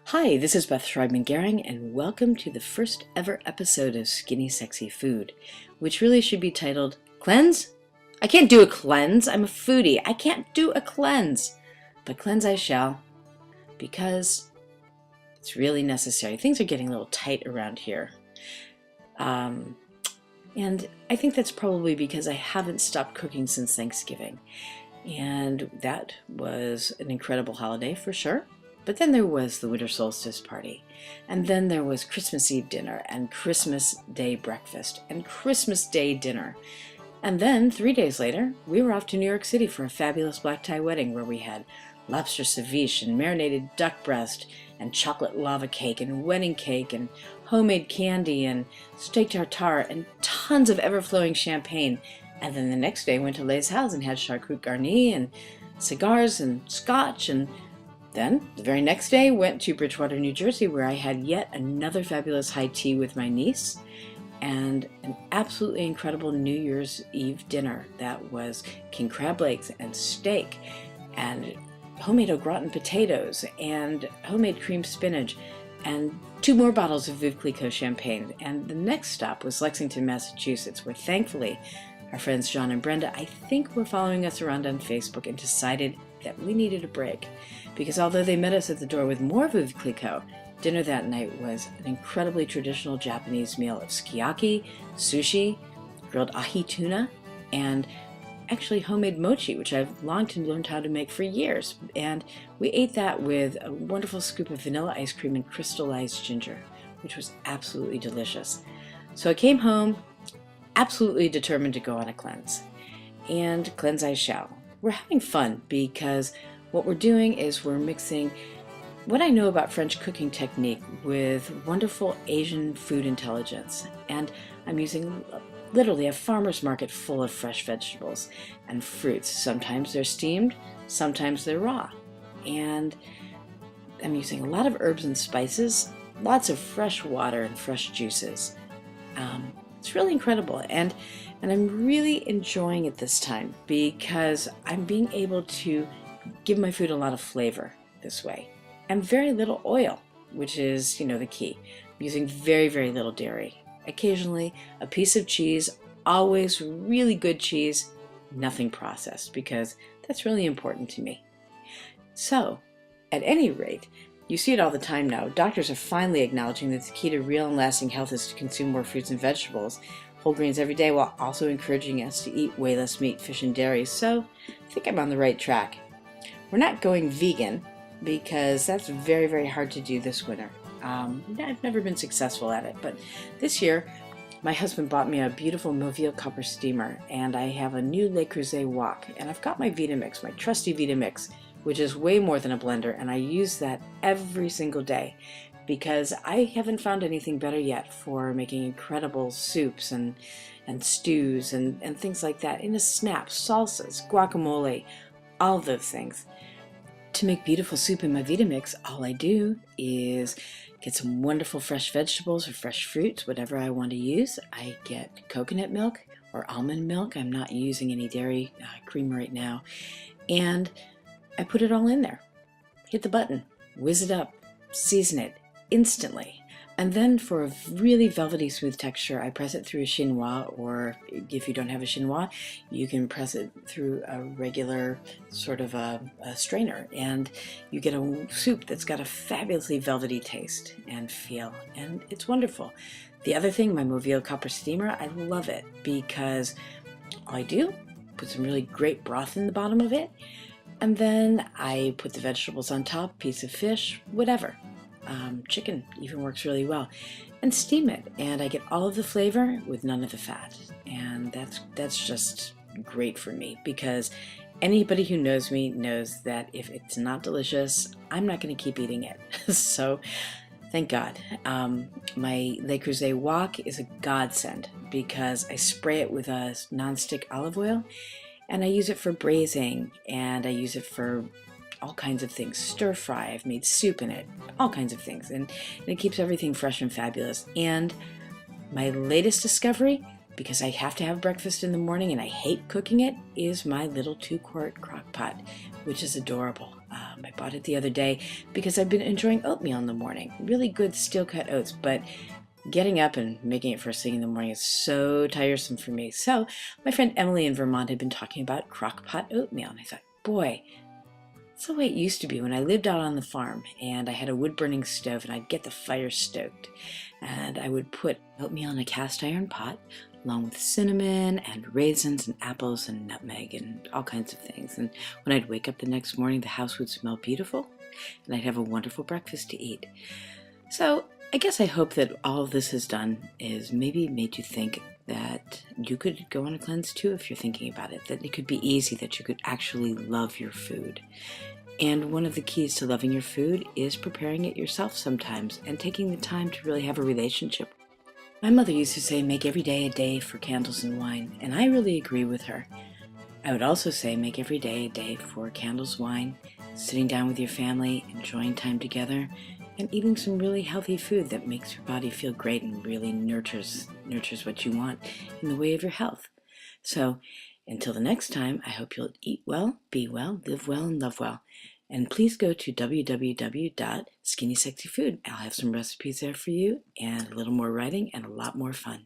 Hi, this is Beth Schreibman, and welcome to the first ever episode of Skinny Sexy Food, which really should be titled Cleanse? I can't do a cleanse. I'm a foodie. I can't do a cleanse. But cleanse I shall, because it's really necessary. Things are getting a little tight around here. And I think that's probably because I haven't stopped cooking since Thanksgiving. And that was an incredible holiday for sure. But then there was the winter solstice party, and then there was Christmas Eve dinner, and Christmas Day breakfast, and Christmas Day dinner. And then 3 days later, we were off to New York City for a fabulous black tie wedding where we had lobster ceviche and marinated duck breast and chocolate lava cake and wedding cake and homemade candy and steak tartare and tons of ever-flowing champagne. And then the next day went to Lay's house and had charcuterie garnie and cigars and scotch. And then, the very next day, went to Bridgewater, New Jersey, where I had yet another fabulous high tea with my niece and an absolutely incredible New Year's Eve dinner that was king crab legs and steak and homemade au gratin potatoes and homemade creamed spinach and 2 more bottles of Veuve Clicquot champagne. And the next stop was Lexington, Massachusetts, where thankfully our friends John and Brenda, I think, were following us around on Facebook and decided that we needed a break. Because although they met us at the door with more Veuve Clicquot, dinner that night was an incredibly traditional Japanese meal of sukiyaki, sushi, grilled ahi tuna, and actually homemade mochi, which I've longed to learn how to make for years. And we ate that with a wonderful scoop of vanilla ice cream and crystallized ginger, which was absolutely delicious. So I came home absolutely determined to go on a cleanse. And cleanse I shall. We're having fun because what we're doing is we're mixing what I know about French cooking technique with wonderful Asian food intelligence. And I'm using literally a farmer's market full of fresh vegetables and fruits. Sometimes they're steamed, sometimes they're raw. And I'm using a lot of herbs and spices, lots of fresh water and fresh juices. It's really incredible, and I'm really enjoying it this time because I'm being able to give my food a lot of flavor this way, and very little oil, which is, the key. I'm using very, very little dairy. Occasionally a piece of cheese, always really good cheese, nothing processed, because that's really important to me. So, at any rate, you see it all the time now. Doctors are finally acknowledging that the key to real and lasting health is to consume more fruits and vegetables, whole grains every day, while also encouraging us to eat way less meat, fish, and dairy. So I think I'm on the right track. We're not going vegan because that's very, very hard to do this winter. I've never been successful at it, but this year my husband bought me a beautiful Mobile copper steamer, and I have a new Le Creuset wok, and I've got my Vitamix, my trusty Vitamix, which is way more than a blender, and I use that every single day because I haven't found anything better yet for making incredible soups and stews and things like that in a snap, salsas, guacamole, all those things. To make beautiful soup in my Vitamix, all I do is get some wonderful fresh vegetables or fresh fruits, whatever I want to use. I get coconut milk or almond milk. I'm not using any dairy cream right now. And I put it all in there, hit the button, whiz it up, season it instantly. And then for a really velvety smooth texture, I press it through a chinois, or if you don't have a chinois, you can press it through a regular sort of a strainer. And you get a soup that's got a fabulously velvety taste and feel. And it's wonderful. The other thing, my Mobile copper steamer, I love it because all I do, put some really great broth in the bottom of it. And then I put the vegetables on top, piece of fish, whatever. Chicken even works really well. And steam it. And I get all of the flavor with none of the fat. And that's just great for me because anybody who knows me knows that if it's not delicious, I'm not going to keep eating it. So thank God. My Le Creuset wok is a godsend because I spray it with a nonstick olive oil. And I use it for braising, and I use it for all kinds of things. Stir fry, I've made soup in it, all kinds of things. And it keeps everything fresh and fabulous. And my latest discovery, because I have to have breakfast in the morning and I hate cooking it, is my little 2-quart crock pot, which is adorable. I bought it the other day because I've been enjoying oatmeal in the morning. Really good steel-cut oats, but getting up and making it first thing in the morning is so tiresome for me. So my friend Emily in Vermont had been talking about crock pot oatmeal, and I thought, boy, that's the way it used to be when I lived out on the farm and I had a wood-burning stove and I'd get the fire stoked. And I would put oatmeal in a cast iron pot along with cinnamon and raisins and apples and nutmeg and all kinds of things. And when I'd wake up the next morning, the house would smell beautiful and I'd have a wonderful breakfast to eat. So I guess I hope that all of this has done is maybe made you think that you could go on a cleanse too if you're thinking about it, that it could be easy, that you could actually love your food. And one of the keys to loving your food is preparing it yourself sometimes and taking the time to really have a relationship. My mother used to say, make every day a day for candles and wine, and I really agree with her. I would also say make every day a day for candles, wine, sitting down with your family, enjoying time together, and eating some really healthy food that makes your body feel great and really nurtures what you want in the way of your health. So until the next time, I hope you'll eat well, be well, live well, and love well. And please go to www.skinnysexyfood. I'll have some recipes there for you and a little more writing and a lot more fun.